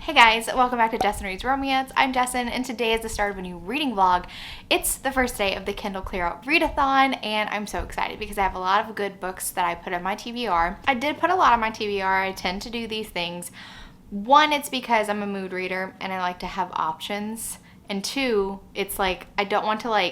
Hey guys, welcome back to Jessin Reads Romance. I'm Jessin, and today is the start of a new reading vlog. It's the first day of the Kindle Clear Out Readathon, and I'm so excited because I have a lot of good books that I put on my TBR. I did put a lot on my TBR. I tend to do these things. One, it's because I'm a mood reader and I like to have options. And two, it's like I don't want to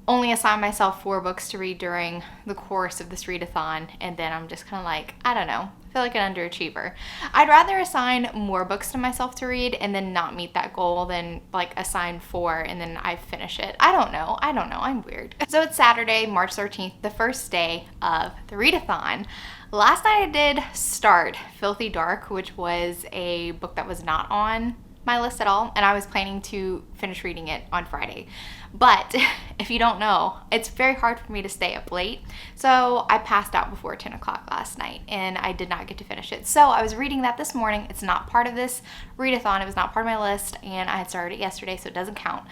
only assign myself 4 books to read during the course of this readathon, and then I'm just kind of like, I don't know, I feel like an underachiever. I'd rather assign more books to myself to read and then not meet that goal than assign 4 and then I finish it. I don't know, I'm weird. So it's Saturday, March 13th, the first day of the readathon. Last night I did start Filthy Dark, which was a book that was not on my list at all, and I was planning to finish reading it on Friday. But if you don't know, it's very hard for me to stay up late, so I passed out before 10 o'clock last night and I did not get to finish it. So I was reading that this morning. It's not part of this readathon, it was not part of my list, and I had started it yesterday, so it doesn't count.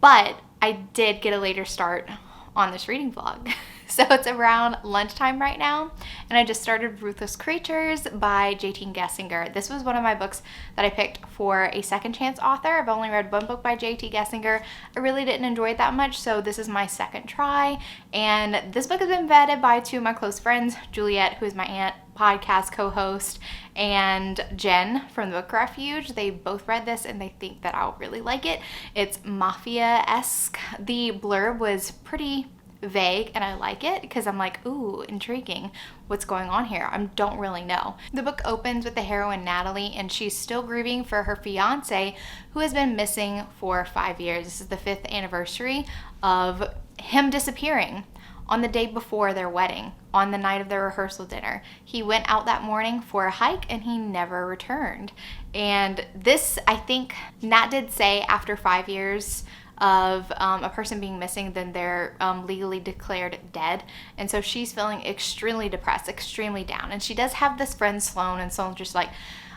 But I did get a later start on this reading vlog. So it's around lunchtime right now, and I just started Ruthless Creatures by J.T. Gessinger. This was one of my books that I picked for a second chance author. I've only read one book by J.T. Gessinger. I really didn't enjoy it that much, so this is my second try. And this book has been vetted by 2 of my close friends, Juliet, who is my aunt, podcast co-host, and Jen from the Book Refuge. They both read this and they think that I'll really like it. It's mafia-esque. The blurb was pretty vague and I like it because I'm like, ooh, intriguing. What's going on here? I don't really know. The book opens with the heroine Natalie, and she's still grieving for her fiance who has been missing for 5 years. This is the 5th anniversary of him disappearing. On the day before their wedding, on the night of their rehearsal dinner, he went out that morning for a hike and he never returned. And this, I think, Nat did say after 5 years of a person being missing, then they're legally declared dead. And so she's feeling extremely depressed, extremely down. And she does have this friend Sloan, and Sloan's just like,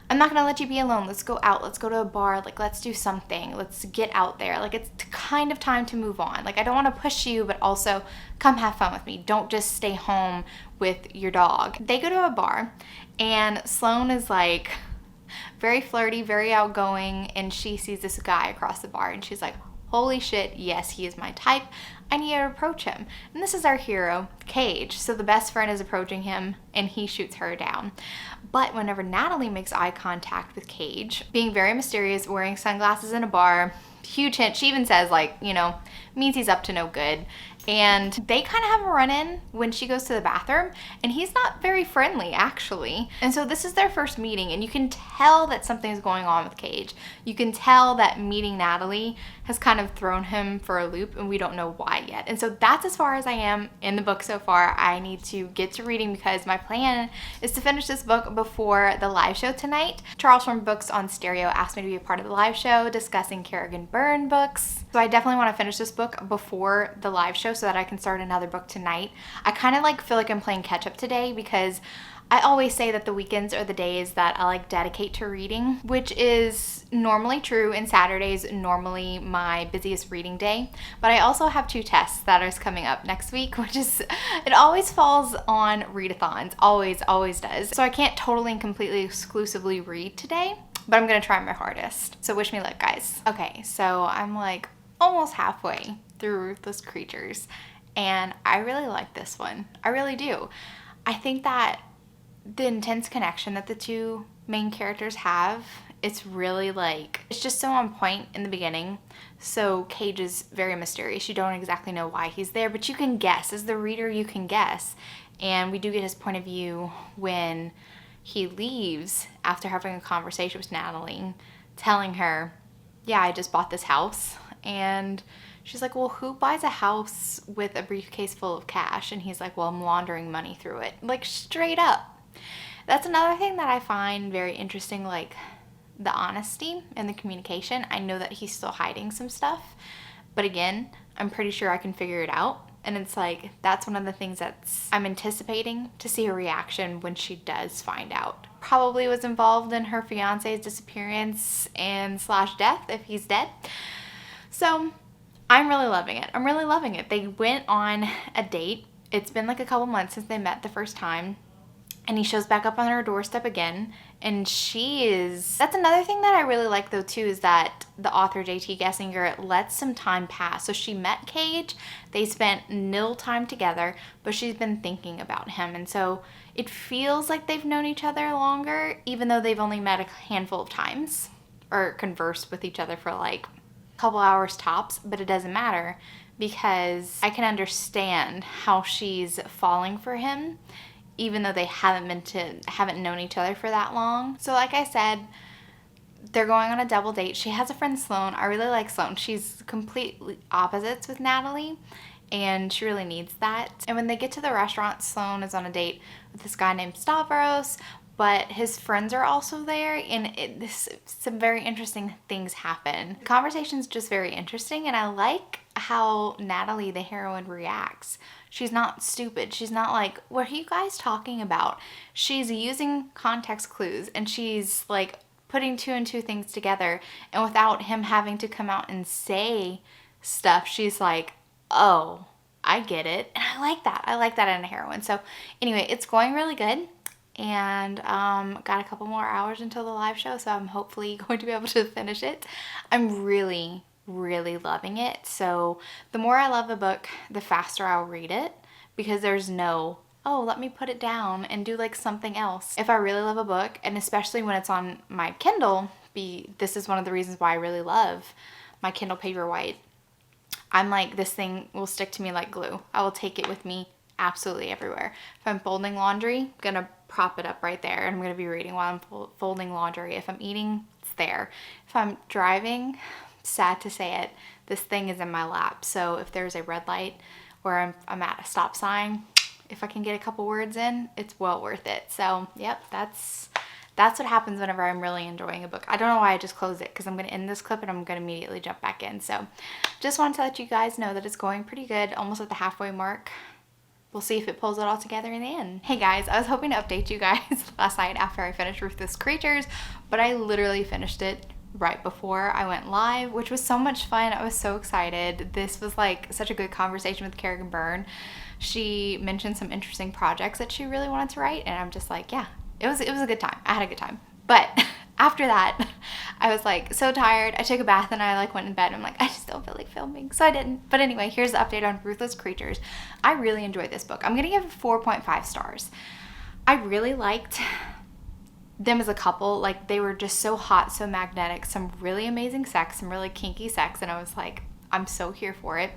I'm not gonna let you be alone. Let's go out. Let's go to a bar. Let's do something. Let's get out there. It's kind of time to move on. I don't want to push you, but also come have fun with me. Don't just stay home with your dog. They go to a bar, and Sloan is very flirty, very outgoing, and she sees this guy across the bar, and she's like, holy shit, yes, he is my type. I need to approach him. And this is our hero, Cage. So the best friend is approaching him and he shoots her down. But whenever Natalie makes eye contact with Cage, being very mysterious, wearing sunglasses in a bar, huge hint, she even says means he's up to no good. And they kind of have a run-in when she goes to the bathroom, and he's not very friendly, actually. And so this is their first meeting, and you can tell that something's going on with Cage. You can tell that meeting Natalie has kind of thrown him for a loop, and we don't know why yet. And so that's as far as I am in the book so far. I need to get to reading because my plan is to finish this book before the live show tonight. Charles from Books on Stereo asked me to be a part of the live show discussing Kerrigan Byrne books. So I definitely want to finish this book before the live show so that I can start another book tonight. I kind of feel like I'm playing catch up today because I always say that the weekends are the days that I dedicate to reading, which is normally true, and Saturday's normally my busiest reading day. But I also have 2 tests that are coming up next week, which is, it always falls on readathons, always does. So I can't totally and completely exclusively read today, but I'm gonna try my hardest. So wish me luck, guys. Okay, so I'm almost halfway through Ruthless Creatures, and I really like this one. I really do. I think that the intense connection that the 2 main characters have, it's really it's just so on point in the beginning. So Cage is very mysterious. You don't exactly know why he's there, but you can guess. As the reader, you can guess. And we do get his point of view when he leaves after having a conversation with Natalie, telling her, yeah, I just bought this house. And she's like, well, who buys a house with a briefcase full of cash? And he's like, well, I'm laundering money through it. Straight up. That's another thing that I find very interesting, the honesty and the communication. I know that he's still hiding some stuff, but again, I'm pretty sure I can figure it out. And it's that's one of the things I'm anticipating to see her reaction when she does find out. Probably was involved in her fiance's disappearance and / death if he's dead. So I'm really loving it. I'm really loving it. They went on a date. It's been a couple months since they met the first time. And he shows back up on her doorstep again, and that's another thing that I really like though too, is that the author J.T. Gessinger lets some time pass. So she met Cage, they spent nil time together, but she's been thinking about him, and so it feels like they've known each other longer, even though they've only met a handful of times or conversed with each other for like a couple hours tops, but it doesn't matter because I can understand how she's falling for him, even though they haven't known each other for that long. So like I said, they're going on a double date. She has a friend, Sloan. I really like Sloan. She's completely opposites with Natalie, and she really needs that. And when they get to the restaurant, Sloan is on a date with this guy named Stavros, but his friends are also there, and some very interesting things happen. The conversation's just very interesting, and I like how Natalie, the heroine, reacts. She's not stupid. She's not like, what are you guys talking about? She's using context clues, and she's like putting two and two things together, and without him having to come out and say stuff, she's like, oh, I get it. And I like that. I like that in a heroine. So anyway, it's going really good. And got a couple more hours until the live show, so I'm hopefully going to be able to finish it. I'm really loving it. So the more I love a book, the faster I'll read it, because there's no, oh, let me put it down and do like something else. If I really love a book, and especially when it's on my Kindle, this is one of the reasons why I really love my Kindle Paperwhite. I'm like, this thing will stick to me like glue. I will take it with me absolutely everywhere. If I'm folding laundry, I'm gonna prop it up right there, and I'm gonna be reading while I'm folding laundry. If I'm eating, it's there. If I'm driving, sad to say it, this thing is in my lap. So if there's a red light or I'm at a stop sign, if I can get a couple words in, it's well worth it. So yep, that's what happens whenever I'm really enjoying a book. I don't know why I just closed it, because I'm going to end this clip and I'm going to immediately jump back in. So just wanted to let you guys know that it's going pretty good, almost at the halfway mark. We'll see if it pulls it all together in the end. Hey guys, I was hoping to update you guys last night after I finished Ruthless Creatures, but I literally finished it right before I went live, which was so much fun. I was so excited. This was like such a good conversation with Kerrigan Byrne. She mentioned some interesting projects that she really wanted to write, and I'm just like, yeah, it was a good time. I had a good time. But after that, I was like so tired. I took a bath and I like went in bed. I'm like, I just don't feel like filming, so I didn't. But anyway, here's the update on Ruthless Creatures. I really enjoyed this book. I'm gonna give it 4.5 stars. I really liked them as a couple. Like, they were just so hot, so magnetic, some really amazing sex, some really kinky sex, and I was like, I'm so here for it.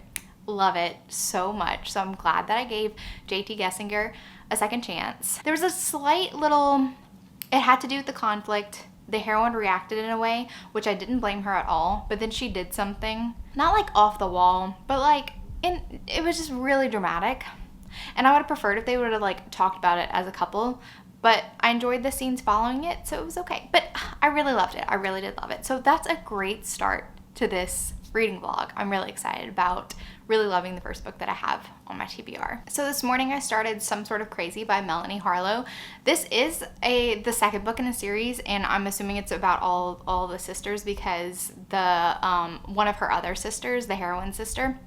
Love it so much. So I'm glad that I gave J.T. Gessinger a second chance. There was a slight little, it had to do with the conflict. The heroine reacted in a way, which I didn't blame her at all, but then she did something, not like off the wall, but like, it was just really dramatic. And I would have preferred if they would have like talked about it as a couple, but I enjoyed the scenes following it, so it was okay. But I really loved it. I really did love it. So that's a great start to this reading vlog. I'm really excited about really loving the first book that I have on my TBR. So this morning I started Some Sort of Crazy by Melanie Harlow. This is the second book in the series, and I'm assuming it's about all the sisters, because the one of her other sisters, the heroine sister,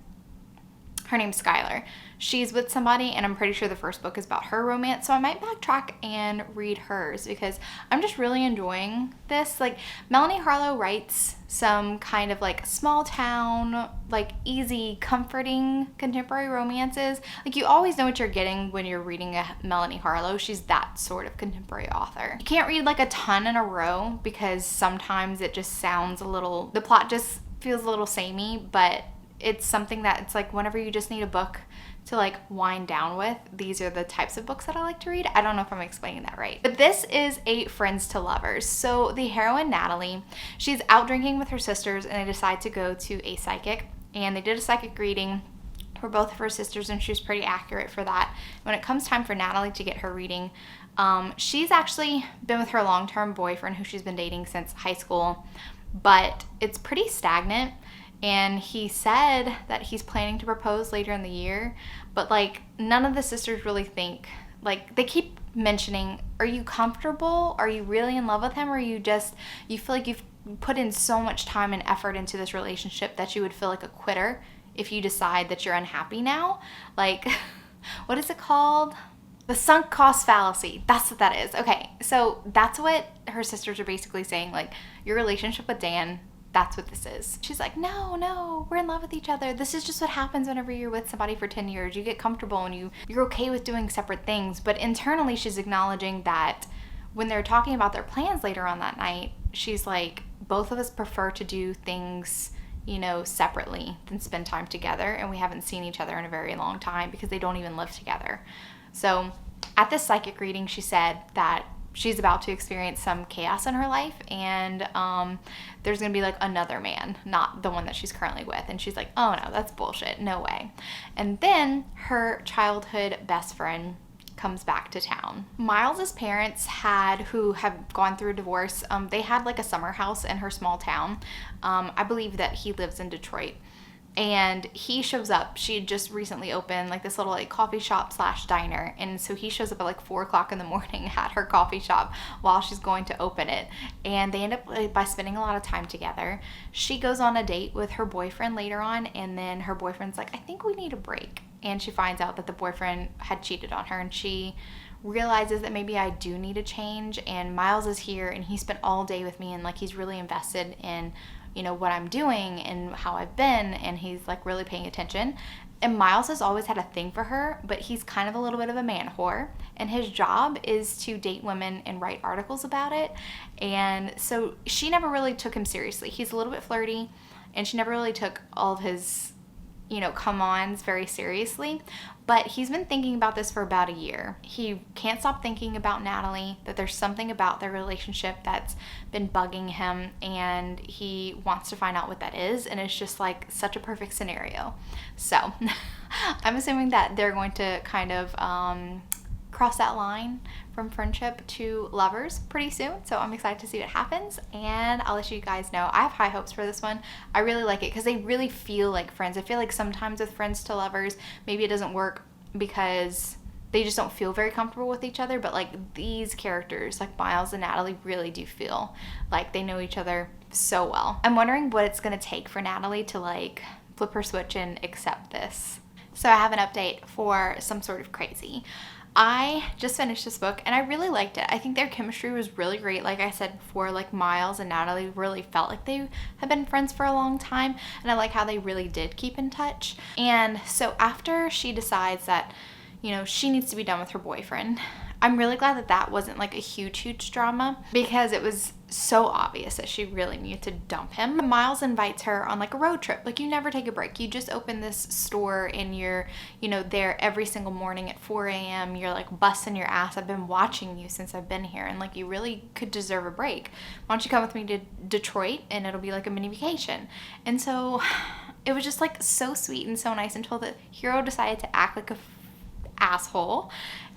her name's Skylar. She's with somebody, and I'm pretty sure the first book is about her romance, so I might backtrack and read hers, because I'm just really enjoying this. Like, Melanie Harlow writes some kind of like small town, like easy, comforting contemporary romances. Like, you always know what you're getting when you're reading a Melanie Harlow. She's that sort of contemporary author. You can't read like a ton in a row, because sometimes it just sounds a little, the plot just feels a little samey, but it's something that it's like whenever you just need a book to like wind down with, these are the types of books that I like to read. I don't know if I'm explaining that right. But this is a friends to lovers. So the heroine, Natalie, she's out drinking with her sisters, and they decide to go to a psychic. And they did a psychic reading for both of her sisters, and she was pretty accurate for that. When it comes time for Natalie to get her reading, she's actually been with her long-term boyfriend, who she's been dating since high school, but it's pretty stagnant. And he said that he's planning to propose later in the year, but like none of the sisters really think, like they keep mentioning, are you comfortable? Are you really in love with him? Or you feel like you've put in so much time and effort into this relationship that you would feel like a quitter if you decide that you're unhappy now? Like, what is it called? The sunk cost fallacy. That's what that is. Okay, so that's what her sisters are basically saying. Like, your relationship with Dan, that's what this is. She's like, no, we're in love with each other. This is just what happens whenever you're with somebody for 10 years. You get comfortable and you're okay with doing separate things. But internally, she's acknowledging that when they're talking about their plans later on that night, she's like, both of us prefer to do things, you know, separately than spend time together. And we haven't seen each other in a very long time because they don't even live together. So at this psychic reading, she said that she's about to experience some chaos in her life, and there's going to be like another man, not the one that she's currently with. And she's like, oh no, that's bullshit. No way. And then her childhood best friend comes back to town. Miles's parents who have gone through a divorce, they had like a summer house in her small town. I believe that he lives in Detroit. And he shows up. She had just recently opened like this little like coffee shop / diner. And so he shows up at like 4 o'clock in the morning at her coffee shop while she's going to open it. And they end up by spending a lot of time together. She goes on a date with her boyfriend later on. And then her boyfriend's like, I think we need a break. And she finds out that the boyfriend had cheated on her. And she realizes that maybe I do need a change. And Miles is here and he spent all day with me. And like he's really invested in, you know, what I'm doing and how I've been, and he's like really paying attention. And Miles has always had a thing for her, but he's kind of a little bit of a man whore, and his job is to date women and write articles about it. And so she never really took him seriously. He's a little bit flirty, and she never really took all of his, you know, come-ons very seriously. But he's been thinking about this for about a year. He can't stop thinking about Natalie, that there's something about their relationship that's been bugging him, and he wants to find out what that is, and it's just like such a perfect scenario. So I'm assuming that they're going to kind of cross that line from friendship to lovers pretty soon. So I'm excited to see what happens, and I'll let you guys know. I have high hopes for this one. I really like it because they really feel like friends. I feel like sometimes with friends to lovers, maybe it doesn't work because they just don't feel very comfortable with each other. But like these characters, like Miles and Natalie, really do feel like they know each other so well. I'm wondering what it's going to take for Natalie to like flip her switch and accept this. So I have an update for some sort of crazy. I just finished this book and I really liked it. I think their chemistry was really great. Like I said before, like Miles and Natalie really felt like they had been friends for a long time, and I like how they really did keep in touch. And so after she decides that, you know, she needs to be done with her boyfriend, I'm really glad that that wasn't like a huge drama, because it was so obvious that she really needed to dump him. Miles invites her on like a road trip. Like, you never take a break. You just open this store and you're, you know, there every single morning at 4 a.m. You're like busting your ass. I've been watching you since I've been here, and like you really could deserve a break. Why don't you come with me to Detroit and it'll be like a mini vacation? And so it was just like so sweet and so nice until the hero decided to act like a asshole.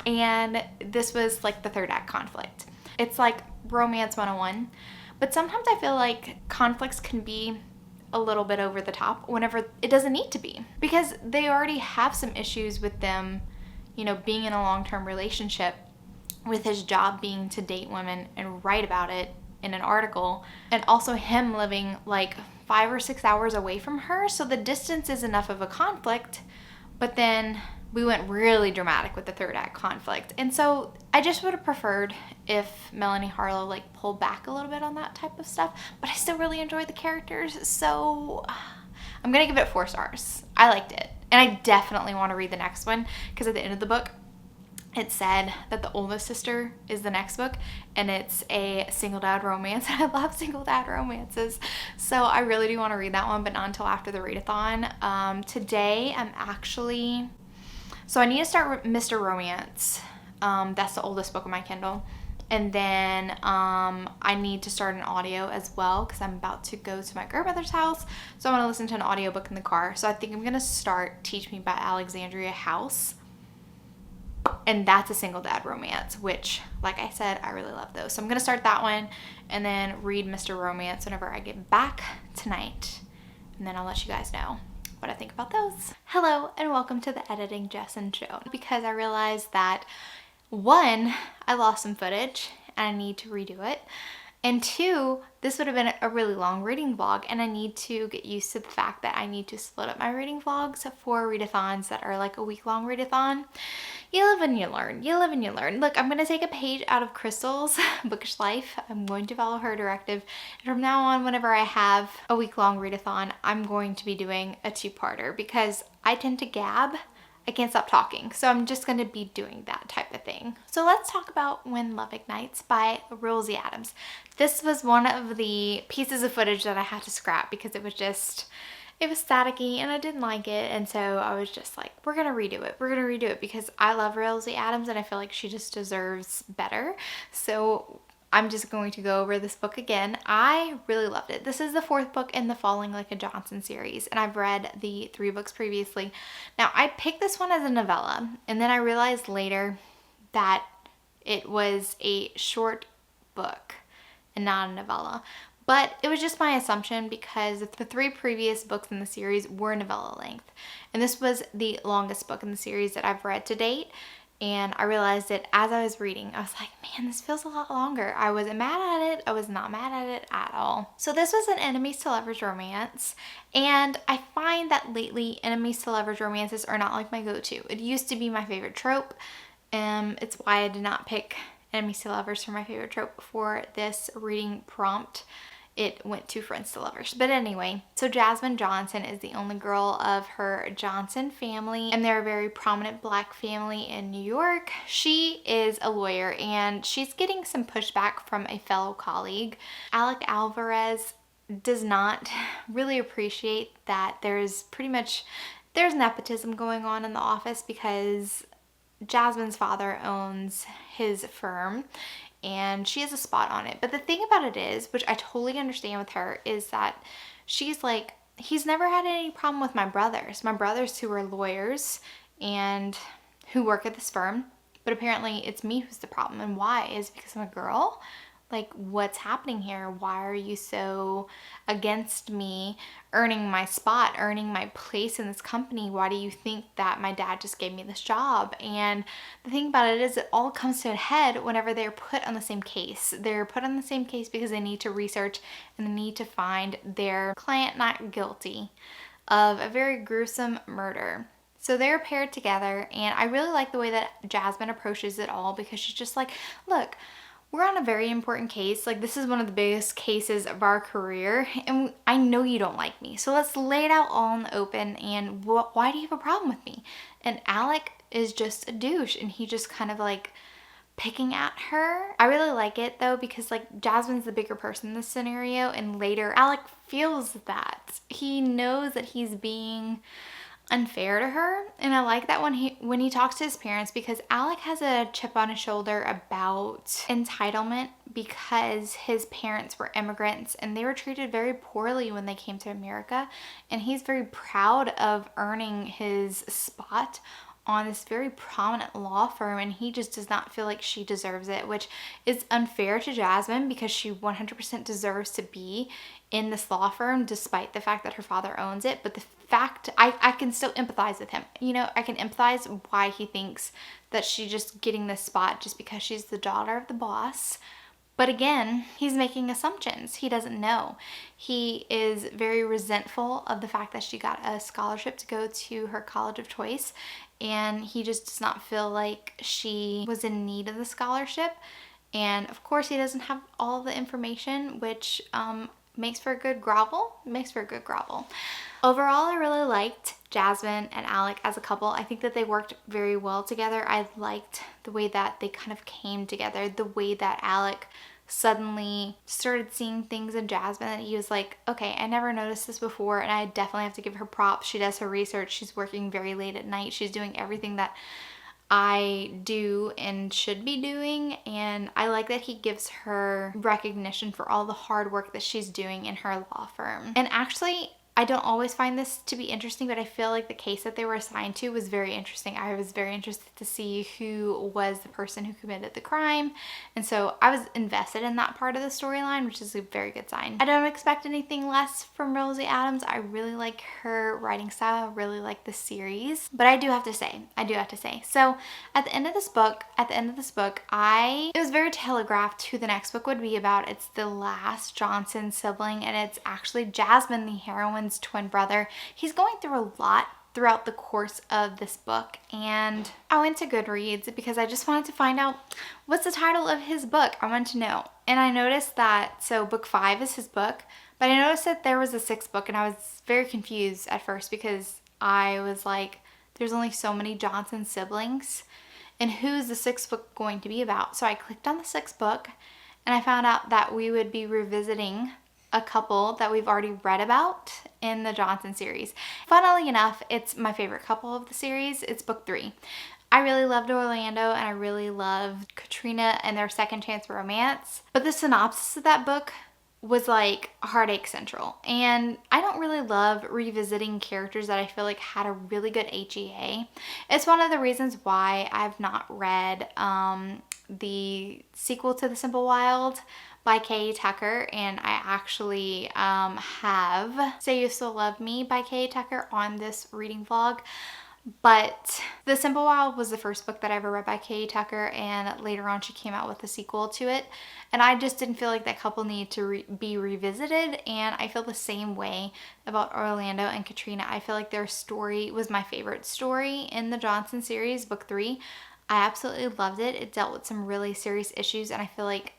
And this was like the third act conflict. It's like romance 101, but sometimes I feel like conflicts can be a little bit over the top whenever it doesn't need to be, because they already have some issues with them, you know, being in a long-term relationship, with his job being to date women and write about it in an article, and also him living like 5 or 6 hours away from her. So the distance is enough of a conflict, but then we went really dramatic with the third act conflict. And so I just would have preferred if Melanie Harlow like pulled back a little bit on that type of stuff, but I still really enjoyed the characters. So I'm gonna give it 4 stars. I liked it. And I definitely want to read the next one, because at the end of the book, it said that the oldest sister is the next book, and it's a single dad romance. I love single dad romances. So I really do want to read that one, but not until after the readathon. Today I'm actually... So I need to start Mr. Romance. That's the oldest book on my Kindle. And then I need to start an audio as well, because I'm about to go to my grandmother's house. So I want to listen to an audiobook in the car. So I think I'm going to start Teach Me by Alexandria House. And that's a single dad romance, which, like I said, I really love those. So I'm going to start that one and then read Mr. Romance whenever I get back tonight. And then I'll let you guys know what I think about those. Hello and welcome to the Editing Jessin Show. Because I realized that, one, I lost some footage and I need to redo it. And two, this would have been a really long reading vlog, and I need to get used to the fact that I need to split up my reading vlogs for readathons that are like a week-long readathon. You live and you learn. You live and you learn. Look, I'm going to take a page out of Crystal's bookish life. I'm going to follow her directive. And from now on, whenever I have a week-long readathon, I'm going to be doing a two-parter because I tend to gab. I can't stop talking. So I'm just going to be doing that type of thing. So let's talk about When Love Ignites by Rosie Adams. This was one of the pieces of footage that I had to scrap because it was staticky and I didn't like it, and so I was just like, we're gonna redo it. We're gonna redo it because I love Rosie Adams and I feel like she just deserves better. So I'm just going to go over this book again. I really loved it. This is the fourth book in the Falling Like a Johnson series, and I've read the 3 books previously. Now, I picked this one as a novella, and then I realized later that it was a short book and not a novella. But it was just my assumption because the 3 previous books in the series were novella length. And this was the longest book in the series that I've read to date. And I realized it as I was reading. I was like, man, this feels a lot longer. I wasn't mad at it. I was not mad at it at all. So this was an enemies to lovers romance. And I find that lately enemies to lovers romances are not like my go-to. It used to be my favorite trope. It's why I did not pick enemies to lovers for my favorite trope for this reading prompt. It went to friends to lovers. But anyway, so Jasmine Johnson is the only girl of her Johnson family, and they're a very prominent Black family in New York. She is a lawyer and she's getting some pushback from a fellow colleague. Alec Alvarez does not really appreciate that there's nepotism going on in the office because Jasmine's father owns his firm and she has a spot on it. But the thing about it is, which I totally understand with her, is that she's like, he's never had any problem with my brothers who are lawyers and who work at this firm, but apparently it's me who's the problem. And why? Is it because I'm a girl? Like, what's happening here? Why are you so against me earning my spot, earning my place in this company? Why do you think that my dad just gave me this job? And the thing about it is it all comes to a head whenever they're put on the same case. They're put on the same case because they need to research and they need to find their client not guilty of a very gruesome murder. So they're paired together, and I really like the way that Jasmine approaches it all because she's just like, look, we're on a very important case. Like, this is one of the biggest cases of our career, and I know you don't like me. So let's lay it out all in the open, and why do you have a problem with me? And Alec is just a douche, and he just kind of like picking at her. I really like it though because like Jasmine's the bigger person in this scenario, and later Alec feels that. He knows that he's being unfair to her, and I like that when he talks to his parents, because Alec has a chip on his shoulder about entitlement because his parents were immigrants and they were treated very poorly when they came to America, and he's very proud of earning his spot on this very prominent law firm, and he just does not feel like she deserves it, which is unfair to Jasmine because she 100% deserves to be in this law firm despite the fact that her father owns it. But the fact, I can still empathize with him. You know, I can empathize why he thinks that she's just getting this spot just because she's the daughter of the boss. But again, he's making assumptions. He doesn't know. He is very resentful of the fact that she got a scholarship to go to her college of choice, and he just does not feel like she was in need of the scholarship. And of course, he doesn't have all the information, which makes for a good grovel. Overall, I really liked Jasmine and Alec as a couple. I think that they worked very well together. I liked the way that they kind of came together, the way that Alec suddenly started seeing things in Jasmine that he was like, okay, I never noticed this before, and I definitely have to give her props. She does her research. She's working very late at night. She's doing everything that I do and should be doing, and I like that he gives her recognition for all the hard work that she's doing in her law firm. And actually, I don't always find this to be interesting, but I feel like the case that they were assigned to was very interesting. I was very interested to see who was the person who committed the crime. And so I was invested in that part of the storyline, which is a very good sign. I don't expect anything less from Rosie Adams. I really like her writing style. I really like the series. But I do have to say, so at the end of this book, it was very telegraphed who the next book would be about. It's the last Johnson sibling, and it's actually Jasmine, the heroine's twin brother. He's going through a lot throughout the course of this book, and I went to Goodreads because I just wanted to find out what's the title of his book. I wanted to know, and I noticed that, so book 5 is his book, but I noticed that there was a 6th book, and I was very confused at first because I was like, there's only so many Johnson siblings, and who's the 6th book going to be about? So I clicked on the 6th book, and I found out that we would be revisiting a couple that we've already read about in the Johnson series. Funnily enough, it's my favorite couple of the series. It's book 3. I really loved Orlando, and I really loved Katrina and their second chance romance. But the synopsis of that book was like heartache central. And I don't really love revisiting characters that I feel like had a really good HEA. It's one of the reasons why I've not read the sequel to The Simple Wild by K.A. Tucker, and I actually have Say You Still Love Me by K.A. Tucker on this reading vlog. But The Simple Wild was the first book that I ever read by K.A. Tucker, and later on she came out with a sequel to it. And I just didn't feel like that couple needed to be revisited, and I feel the same way about Orlando and Katrina. I feel like their story was my favorite story in the Johnson series, book 3. I absolutely loved it. It dealt with some really serious issues, and I feel like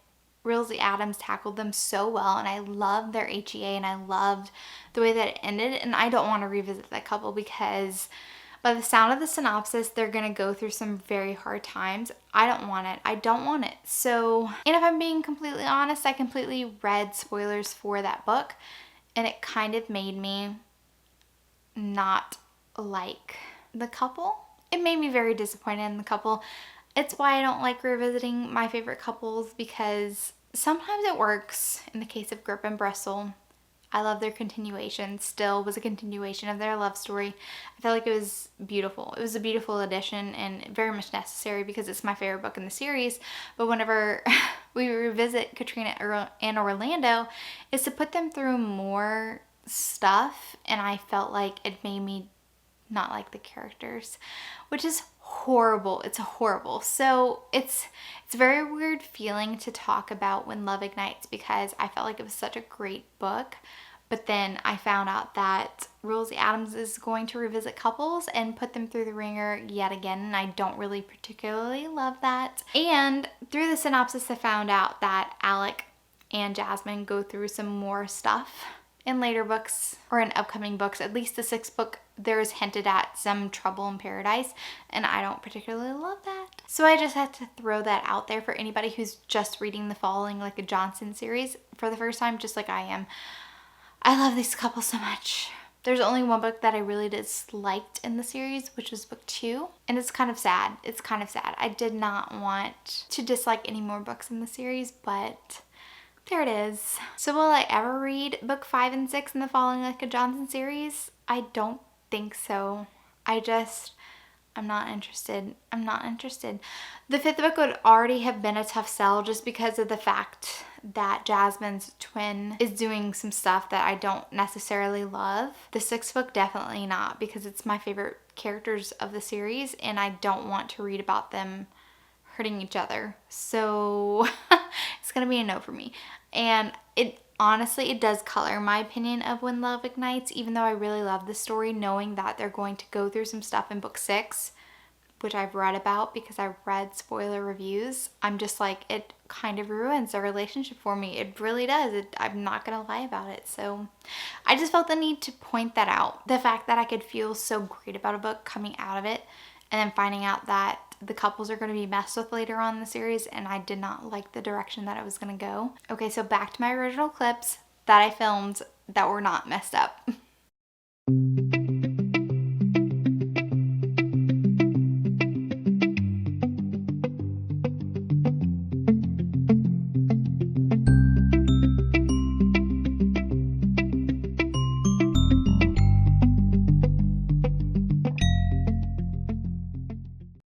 Rosie Adams tackled them so well, and I loved their HEA, and I loved the way that it ended, and I don't want to revisit that couple because by the sound of the synopsis, they're going to go through some very hard times. I don't want it. So, and if I'm being completely honest, I completely read spoilers for that book, and it kind of made me not like the couple. It made me very disappointed in the couple. It's why I don't like revisiting my favorite couples, because sometimes it works. In the case of Grip and Bristle, I love their continuation. Still was a continuation of their love story. I felt like it was beautiful. It was a beautiful addition and very much necessary because it's my favorite book in the series. But whenever we revisit Katrina and Orlando, is to put them through more stuff, and I felt like it made me not like the characters, which is horrible. It's horrible. So it's a very weird feeling to talk about When Love Ignites, because I felt like it was such a great book, but then I found out that Rosie Adams is going to revisit couples and put them through the ringer yet again, and I don't really particularly love that. And through the synopsis, I found out that Alec and Jasmine go through some more stuff in later books, or in upcoming books. At least the 6th book, there is hinted at some trouble in paradise, and I don't particularly love that. So I just had to throw that out there for anybody who's just reading the Following Like a Johnson series for the first time, just like I am. I love these couples so much. There's only one book that I really disliked in the series, which was book 2, and it's kind of sad. I did not want to dislike any more books in the series, but there it is. So will I ever read book 5 and 6 in the Following Like a Johnson series? I don't think so. I'm not interested. The 5th book would already have been a tough sell just because of the fact that Jasmine's twin is doing some stuff that I don't necessarily love. The 6th book, definitely not, because it's my favorite characters of the series, and I don't want to read about them hurting each other. So it's gonna be a no for me. And it honestly, it does color my opinion of When Love Ignites, even though I really love the story, knowing that they're going to go through some stuff in book 6, which I've read about because I read spoiler reviews. I'm just like, it kind of ruins the relationship for me. It really does. I'm not gonna lie about it. So I just felt the need to point that out. The fact that I could feel so great about a book coming out of it, and then finding out that the couples are going to be messed with later on in the series, and I did not like the direction that it was going to go. Okay, so back to my original clips that I filmed that were not messed up.